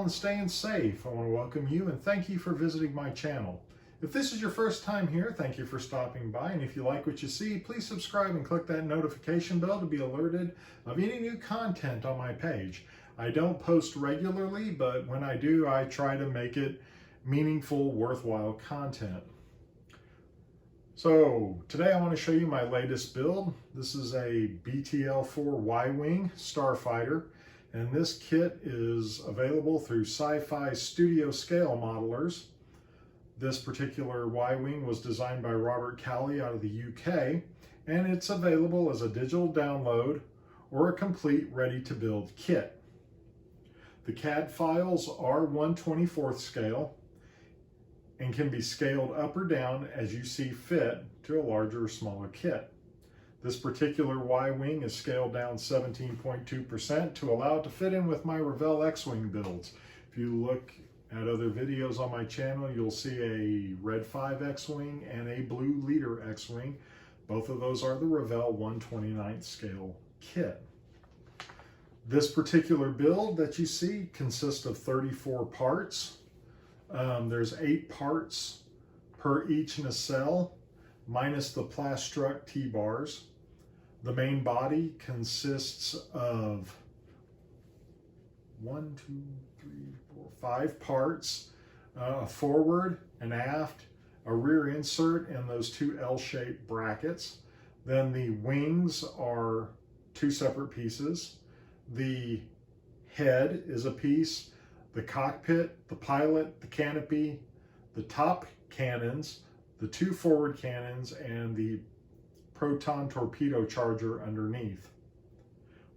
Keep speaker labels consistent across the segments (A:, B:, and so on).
A: and staying safe. I want to welcome you and thank you for visiting my channel. If this is your first time here, thank you for stopping by. And if you like what you see, please subscribe and click that notification bell to be alerted of any new content on my page. I don't post regularly, but when I do, I try to make it meaningful, worthwhile content. So today I want to show you my latest build. This is a BTL-4 Y-Wing starfighter, and this kit is available through SciFi studio scale modelers. This particular Y-Wing was designed by Robert Calley out of the UK, and it's available as a digital download or a complete ready-to-build kit. The CAD files are 1/24 scale and can be scaled up or down as you see fit to a larger or smaller kit. This particular Y-Wing is scaled down 17.2% to allow it to fit in with my Revell X-Wing builds. If you look at other videos on my channel, you'll see a Red 5 X-Wing and a Blue Leader X-Wing. Both of those are the Revell 1/29 scale kit. This particular build that you see consists of 34 parts. There's 8 parts per each nacelle, minus the Plaque T-bars. The main body consists of 5 parts, a forward, an aft, a rear insert, and those 2 L-shaped brackets. Then the wings are 2 separate pieces. The head is a piece. The cockpit, the pilot, the canopy, the top cannons, the 2 forward cannons, and the proton torpedo charger underneath.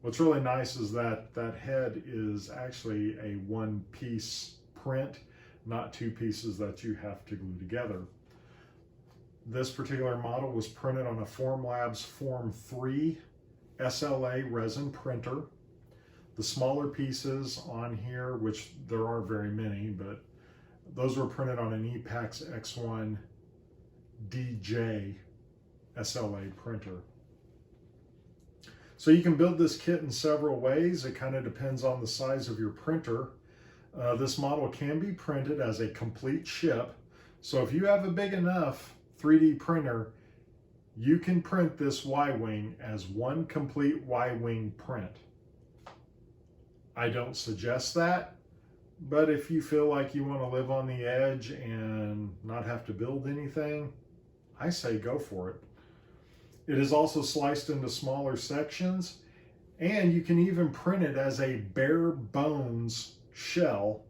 A: What's really nice is that that head is actually a 1-piece print, not 2 pieces that you have to glue together. This particular model was printed on a Formlabs Form 3 SLA resin printer. The smaller pieces on here, which there aren't very many, but those were printed on an EPAX X1 DJ SLA printer. So you can build this kit in several ways. It kind of depends on the size of your printer. This model can be printed as a complete ship. So if you have a big enough 3D printer, you can print this Y-Wing as one complete Y-Wing print. I don't suggest that, but if you feel like you want to live on the edge and not have to build anything, I say go for it. It is also sliced into smaller sections, and you can even print it as a bare bones shell,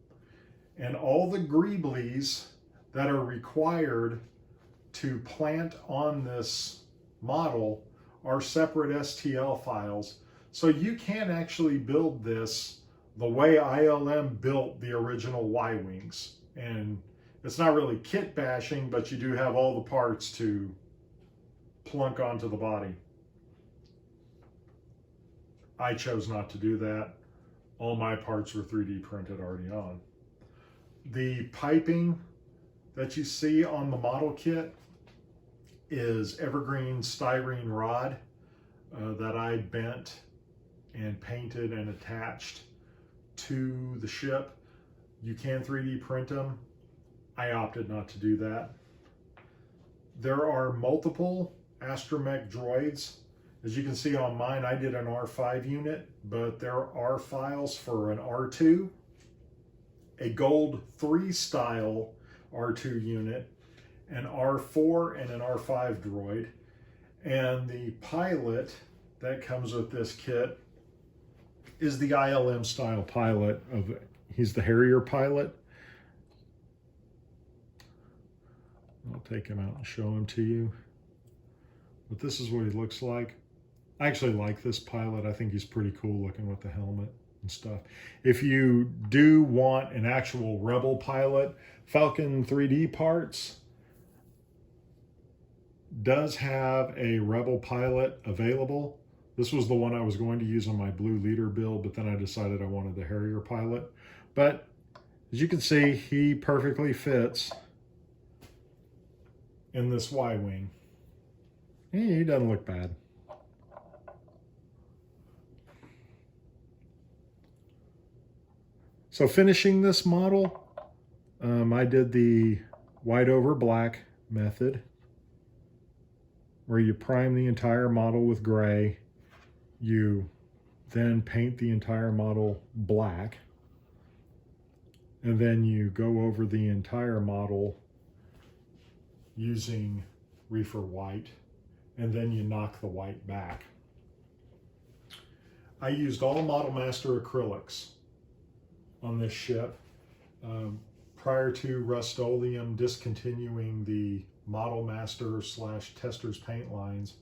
A: and all the greeblies that are required to plant on this model are separate STL files. So you can actually build this the way ILM built the original Y-Wings. And it's not really kit bashing, but you do have all the parts to plunk onto the body. I chose not to do that. All my parts were 3D printed already on. The piping that you see on the model kit is evergreen styrene rod that I bent and painted and attached to the ship. You can 3D print them. I opted not to do that. There are multiple astromech droids. As you can see on mine, I did an R5 unit, but there are files for an R2, a Gold 3 style R2 unit, an R4, and an R5 droid. And the pilot that comes with this kit is the ILM style pilot. He's the Harrier pilot. I'll take him out and show him to you. But this is what he looks like. I actually like this pilot. I think he's pretty cool looking with the helmet and stuff. If you do want an actual Rebel pilot, Falcon 3D Parts does have a Rebel pilot available. This was the one I was going to use on my Blue Leader build, but then I decided I wanted the Harrier pilot. But as you can see, he perfectly fits in this Y-Wing. He doesn't look bad. So finishing this model, I did the white over black method, where you prime the entire model with gray. You then paint the entire model black, and then you go over the entire model using reefer white, and then you knock the white back. I used all Model Master acrylics on this ship. Prior to Rust-Oleum discontinuing the Model Master / Testers paint lines,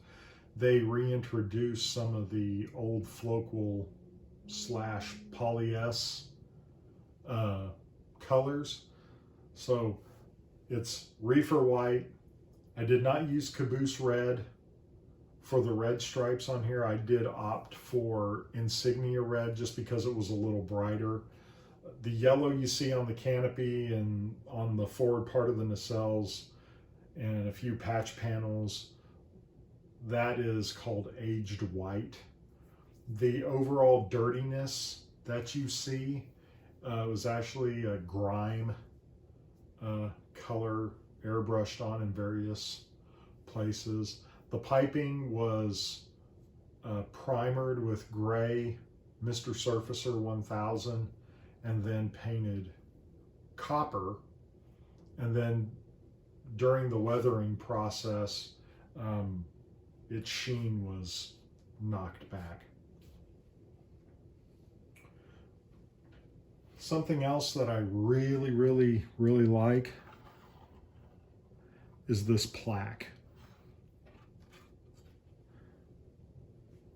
A: they reintroduced some of the old Floqual / Poly-S colors. So it's reefer white. I did not use caboose red for the red stripes on here. I did opt for insignia red just because it was a little brighter. The yellow you see on the canopy and on the forward part of the nacelles and a few patch panels, that is called aged white. The overall dirtiness that you see was actually a grime color airbrushed on in various places. The piping was primered with gray Mr. Surfacer 1000 and then painted copper. And then during the weathering process, its sheen was knocked back. Something else that I really like is this plaque.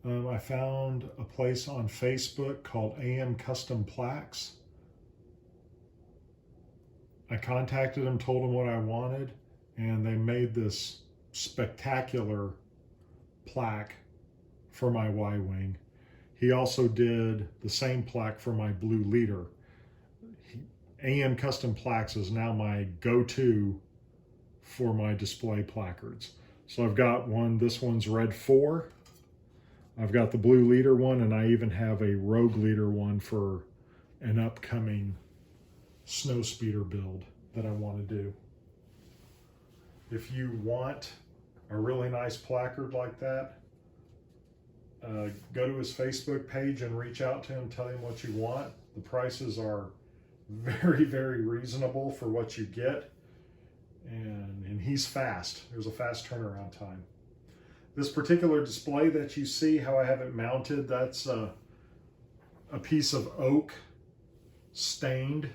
A: I found a place on Facebook called AM Custom Plaques. I contacted them, told them what I wanted, and they made this spectacular plaque for my Y-Wing. He also did the same plaque for my Blue Leader. AM Custom Plaques is now my go-to for my display placards. So I've got one, this one's Red 4. I've got the Blue Leader one, and I even have a Rogue Leader one for an upcoming snowspeeder build that I want to do. If you want a really nice placard like that, go to his Facebook page and reach out to him, tell him what you want. The prices are very reasonable for what you get, and he's fast. There's a fast turnaround time. This particular display that you see, how I have it mounted, that's a piece of oak stained,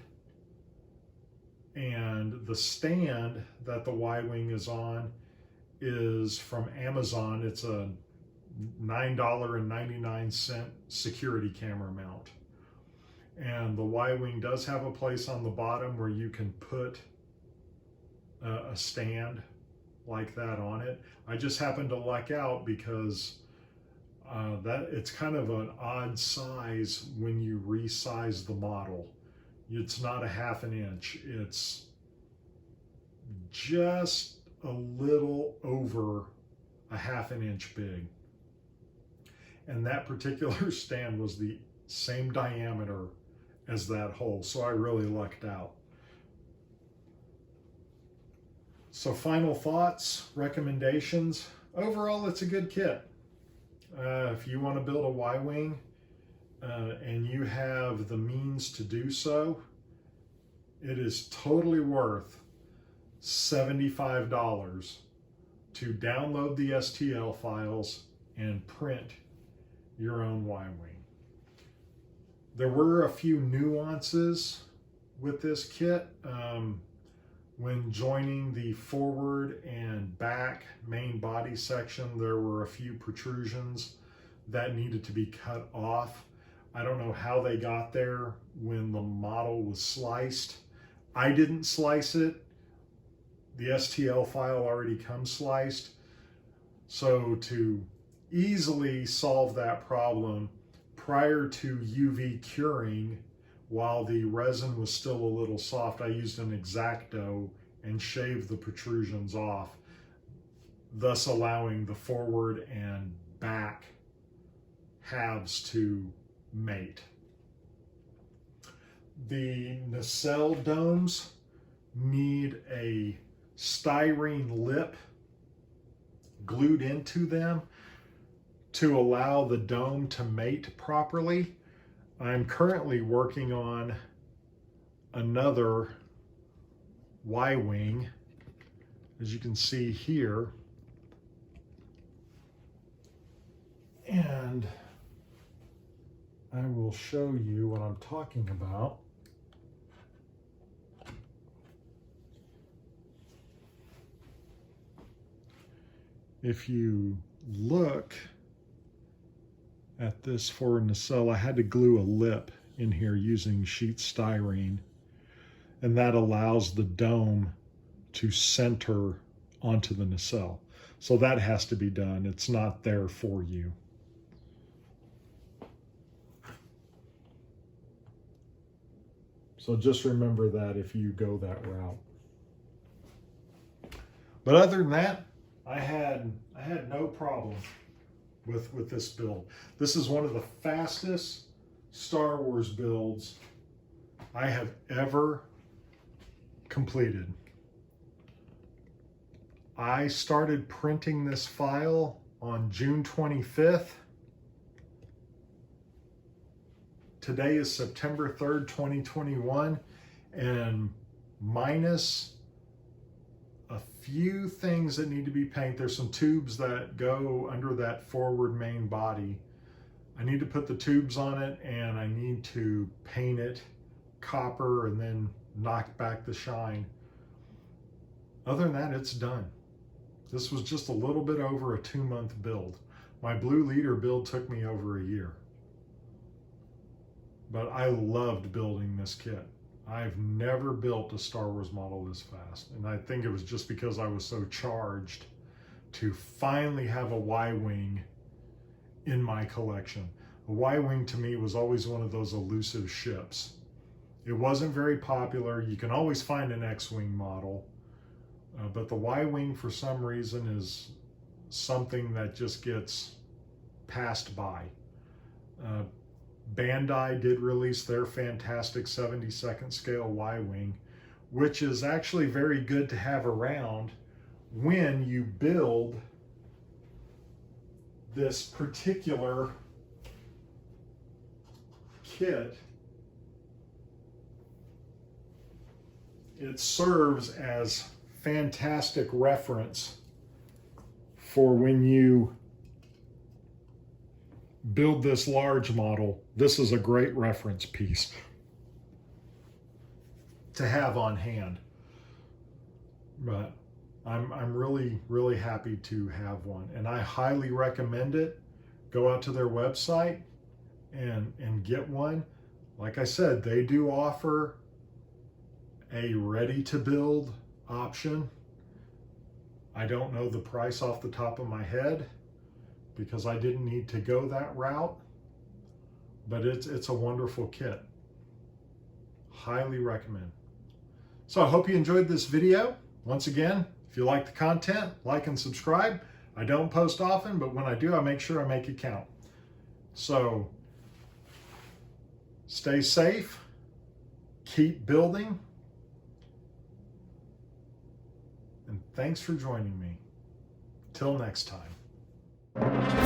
A: and the stand that the Y-Wing is on is from Amazon. It's a $9.99 security camera mount. And the Y-Wing does have a place on the bottom where you can put a stand like that on it. I just happened to luck out because that it's kind of an odd size when you resize the model. It's not a ½ an inch. It's just a little over a ½ an inch big. And that particular stand was the same diameter as that hole, so I really lucked out. So final thoughts, recommendations. Overall, it's a good kit. If you want to build a Y-Wing and you have the means to do so, it is totally worth $75 to download the STL files and print your own Y-Wing. There were a few nuances with this kit. When joining the forward and back main body section, there were a few protrusions that needed to be cut off. I don't know how they got there when the model was sliced. I didn't slice it. The STL file already comes sliced. So to easily solve that problem, prior to UV curing, while the resin was still a little soft, I used an X-Acto and shaved the protrusions off, thus allowing the forward and back halves to mate. The nacelle domes need a styrene lip glued into them to allow the dome to mate properly. I'm currently working on another Y-wing, as you can see here. And I will show you what I'm talking about. If you look at this for a nacelle, I had to glue a lip in here using sheet styrene, and that allows the dome to center onto the nacelle. So that has to be done. It's not there for you. So just remember that if you go that route. But other than that, I had no problem with this build. This is one of the fastest Star Wars builds I have ever completed. I started printing this file on June 25th. Today is September 3rd, 2021, and minus a few things that need to be painted. There's some tubes that go under that forward main body. I need to put the tubes on it, and I need to paint it copper and then knock back the shine. Other than that, it's done. This was just a little bit over a 2-month build. My Blue Leader build took me over a year. But I loved building this kit. I've never built a Star Wars model this fast. And I think it was just because I was so charged to finally have a Y-wing in my collection. A Y-wing to me was always one of those elusive ships. It wasn't very popular. You can always find an X-wing model, but the Y-wing for some reason is something that just gets passed by. Bandai did release their fantastic 72nd scale Y-wing, which is actually very good to have around when you build this particular kit. It serves as fantastic reference for when you build this large model. This is a great reference piece to have on hand. But I'm really happy to have one, and I highly recommend it. Go out to their website and get one. Like I said, they do offer a ready-to-build option. I don't know the price off the top of my head because I didn't need to go that route, but it's a wonderful kit. Highly recommend. So I hope you enjoyed this video. Once again, if you like the content, like and subscribe. I don't post often, but when I do, I make sure I make it count. So stay safe, keep building, and thanks for joining me. Till next time.